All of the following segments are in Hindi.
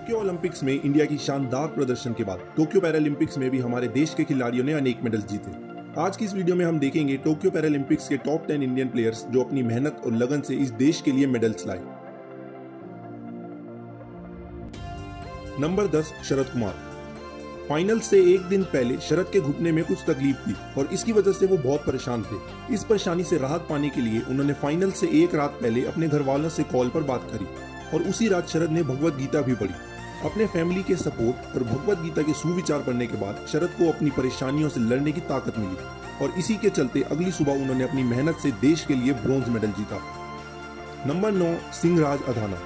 टोक्यो ओलंपिक्स में इंडिया की शानदार प्रदर्शन के बाद टोक्यो पैरालंपिक्स में भी हमारे देश के खिलाड़ियों ने अनेक मेडल्स जीते। आज की इस वीडियो में हम देखेंगे टोक्यो पैरालंपिक्स के टॉप 10 इंडियन प्लेयर्स जो अपनी मेहनत और लगन से इस देश के लिए मेडल्स लाए। नंबर 10 शरद कुमार। फाइनल से एक दिन पहले शरद के घुटने में कुछ तकलीफ थी और इसकी वजह से वो बहुत परेशान थे। इस परेशानी से राहत पाने के लिए उन्होंने फाइनल से एक रात पहले अपने घर वालों से कॉल पर बात करी और उसी रात शरद ने भगवत गीता भी पढ़ी। अपने फैमिली के सपोर्ट और भगवत गीता के सुविचार पढ़ने के बाद शरद को अपनी परेशानियों से लड़ने की ताकत मिली और इसी के चलते अगली सुबह उन्होंने अपनी मेहनत से देश के लिए ब्रॉन्ज मेडल जीता। नंबर 9 सिंहराज अधाना।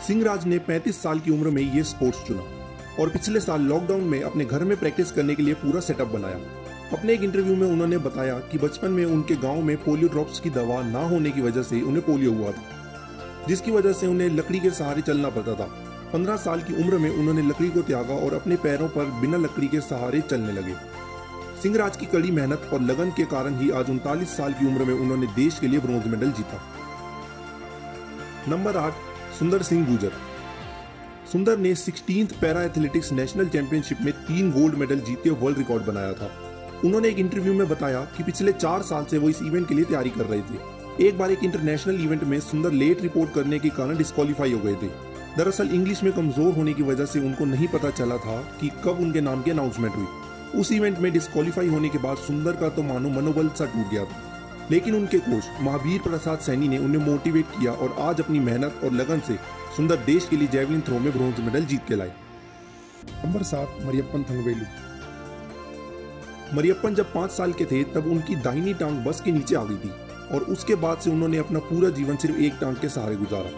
सिंहराज ने 35 साल की उम्र में ये स्पोर्ट्स चुना और पिछले साल लॉकडाउन में अपने घर में प्रैक्टिस करने के लिए पूरा सेटअप बनाया। अपने एक इंटरव्यू में उन्होंने बताया कि बचपन में उनके गांव में पोलियो ड्रॉप्स की दवा ना होने की वजह से उन्हें पोलियो हुआ था, जिसकी वजह से उन्हें लकड़ी के सहारे चलना पड़ता था। 15 साल की उम्र में उन्होंने लकड़ी को त्यागा और अपने पैरों पर बिना लकड़ी के सहारे चलने लगे। सिंहराज की कड़ी मेहनत और लगन के कारण ही आज 39 साल की उम्र में उन्होंने देश के लिए ब्रॉन्ज मेडल जीता। नंबर 8 सुंदर सिंह गुर्जर। सुंदर ने 16th para athletics national championship में 3 गोल्ड मेडल जीते वर्ल्ड रिकॉर्ड बनाया था। उन्होंने एक इंटरव्यू में बताया कि पिछले 4 साल से वो इस इवेंट के लिए तैयारी कर रहे थे। एक बार एक इंटरनेशनल इवेंट में सुंदर लेट रिपोर्ट करने के कारण डिस्क्वालीफाई हो गए थे। दरअसल इंग्लिश में कमजोर होने की वजह से उनको नहीं पता चला था कि कब उनके नाम की अनाउंसमेंट हुई। उस इवेंट में डिस्क्वालीफाई होने के बाद सुंदर का तो मानो मनोबल सा टूट गया था, लेकिन उनके कोच महावीर प्रसाद सैनी ने उन्हें मोटिवेट किया और आज अपनी मेहनत और लगन से सुंदर देश के लिए जैवलिन थ्रो में ब्रॉन्ज मेडल जीत के लाए। नंबर 7 मरियप्पन थंगवेलु। मरियप्पन जब 5 साल के थे तब उनकी दाहिनी टांग बस के नीचे आ गई थी और उसके बाद से उन्होंने अपना पूरा जीवन सिर्फ एक टांग के सहारे गुजारा।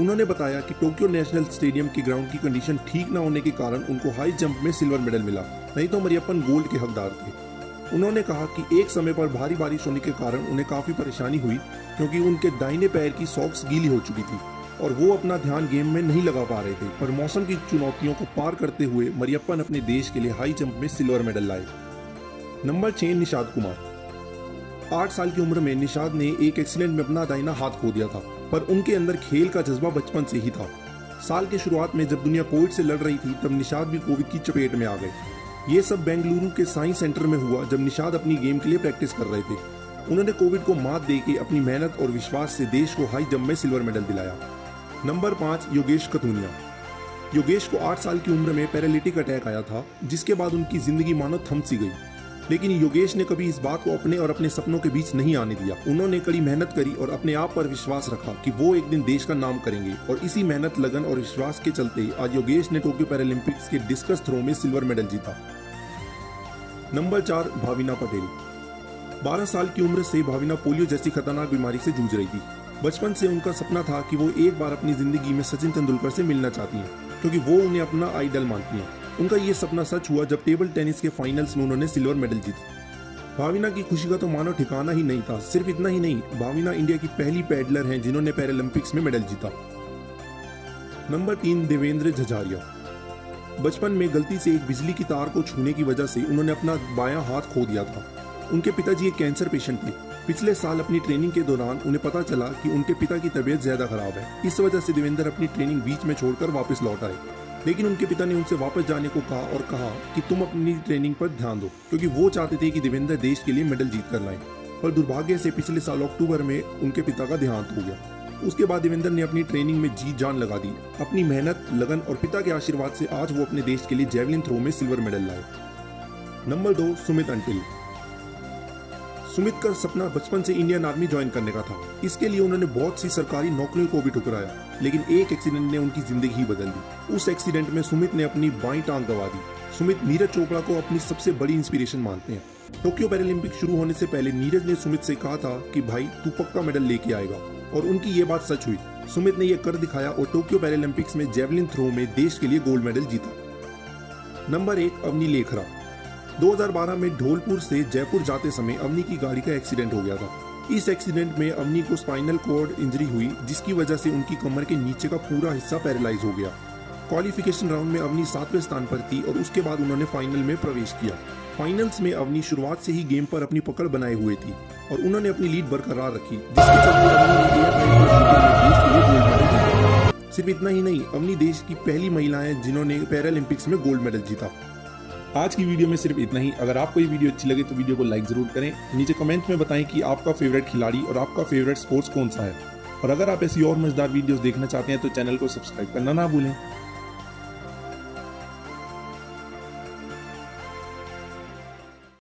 उन्होंने बताया कि टोक्यो नेशनल स्टेडियम की ग्राउंड की कंडीशन ठीक न होने के कारण उनको हाई जंप में सिल्वर मेडल मिला, नहीं तो मरियप्पन गोल्ड के हकदार थे। उन्होंने कहा कि एक समय पर भारी बारिश होने के कारण उन्हें काफी परेशानी हुई क्योंकि उनके दाहिने पैर की सॉक्स गीली हो चुकी थी और वो अपना ध्यान गेम में नहीं लगा पा रहे थे, पर मौसम की चुनौतियों को पार करते हुए मरियप्पन अपने देश के लिए हाई जंप में सिल्वर मेडल लाए। नंबर 6 निषाद कुमार। 8 साल की उम्र में निषाद ने एक एक्सीडेंट में अपना दाहिना हाथ खो दिया था, पर उनके अंदर खेल का जज्बा बचपन से ही था। साल के शुरुआत में जब दुनिया कोविड से लड़ रही थी तब निषाद भी कोविड की चपेट में आ गए। ये सब बेंगलुरु के साइंस सेंटर में हुआ जब निषाद अपनी गेम के लिए प्रैक्टिस कर रहे थे। उन्होंने कोविड को मात देके अपनी मेहनत और विश्वास से देश को हाई जंप में सिल्वर मेडल दिलाया। नंबर 5 योगेश कथुनिया। योगेश को 8 साल की उम्र में पैरालिटिक अटैक आया था, जिसके बाद उनकी जिंदगी मानो थम सी गई, लेकिन योगेश ने कभी इस बात को अपने और अपने सपनों के बीच नहीं आने दिया। उन्होंने कड़ी मेहनत करी और अपने आप पर विश्वास रखा कि वो एक दिन देश का नाम करेंगे और इसी मेहनत, लगन और विश्वास के चलते आज योगेश ने टोक्यो पैरालंपिक्स के डिस्कस थ्रो में सिल्वर मेडल जीता। नंबर 4 भाविना पटेल। 12 साल की उम्र से भाविना पोलियो जैसी खतरनाक बीमारी से जूझ रही थी। बचपन से उनका सपना था कि वो एक बार अपनी जिंदगी में सचिन तेंदुलकर से मिलना चाहती हैं, क्योंकि वो उन्हें अपना आइडल मानती हैं। उनका ये सपना सच हुआ जब टेबल टेनिस के फाइनल्स में उन्होंने सिल्वर मेडल जीता। भाविना की खुशी का तो मानो ठिकाना ही नहीं था। सिर्फ इतना ही नहीं, भाविना इंडिया की पहली पैडलर हैं जिन्होंने पैरालंपिक्स में मेडल जीता। नंबर 3 देवेंद्र झझारिया। बचपन में गलती से एक बिजली की तार को छूने की वजह से उन्होंने अपना बायां हाथ खो दिया था। उनके पिताजी एक कैंसर पेशेंट थे। पिछले साल अपनी ट्रेनिंग के दौरान उन्हें पता चला कि उनके पिता की तबीयत ज्यादा खराब है। इस वजह से देवेंद्र अपनी ट्रेनिंग बीच में छोड़कर वापस लौट आए, लेकिन उनके पिता ने उनसे वापस जाने को कहा और कहा कि तुम अपनी ट्रेनिंग पर ध्यान दो, क्योंकि वो चाहते थे कि देवेंद्र देश के लिए मेडल जीत कर लाएं। पर दुर्भाग्य से पिछले साल अक्टूबर में उनके पिता का देहांत हो गया। उसके बाद देवेंद्र ने अपनी ट्रेनिंग में जी जान लगा दी। अपनी मेहनत, लगन और पिता के आशीर्वाद से आज वो अपने देश के लिए जैवलिन थ्रो में सिल्वर मेडल लाए। नंबर 2 सुमित अंटिल। सुमित का सपना बचपन से इंडियन आर्मी ज्वाइन करने का था। इसके लिए उन्होंने बहुत सी सरकारी नौकरियों को भी ठुकराया, लेकिन एक एक्सीडेंट ने उनकी जिंदगी ही बदल दी। उस एक्सीडेंट में सुमित ने अपनी बाईं टांग गंवा दी। सुमित नीरज चोपड़ा को अपनी सबसे बड़ी इंस्पिरेशन मानते हैं। टोक्यो पैरालंपिक शुरू होने से पहले नीरज ने सुमित से कहा था कि भाई तू पक्का मेडल लेके आएगा, और उनकी ये बात सच हुई। सुमित ने ये कर दिखाया और टोक्यो पैरालंपिक्स में जैवलिन थ्रो में देश के लिए गोल्ड मेडल जीता। नंबर 1 अवनी लेखरा। 2012 में धौलपुर से जयपुर जाते समय अवनी की गाड़ी का एक्सीडेंट हो गया था। इस एक्सीडेंट में अवनी को स्पाइनल कॉर्ड इंजरी हुई, जिसकी वजह से उनकी कमर के नीचे का पूरा हिस्सा पैरालाइज हो गया। क्वालिफिकेशन राउंड में अवनी 7वें स्थान पर थी और उसके बाद उन्होंने फाइनल में प्रवेश किया। फाइनल्स में अवनी शुरुआत से ही गेम पर अपनी पकड़ बनाए हुए थी और उन्होंने अपनी लीड बरकरार रखी, जिसके चलते अवनी ने सिर्फ इतना ही नहीं, अवनी देश की पहली महिला हैं जिन्होंने पैरालंपिक्स में गोल्ड मेडल जीता। आज की वीडियो में सिर्फ इतना ही। अगर आपको ये वीडियो अच्छी लगे तो वीडियो को लाइक जरूर करें। नीचे कमेंट में बताएं कि आपका फेवरेट खिलाड़ी और आपका फेवरेट स्पोर्ट्स कौन सा है। और अगर आप ऐसी और मजेदार वीडियोस देखना चाहते हैं तो चैनल को सब्सक्राइब करना ना भूलें।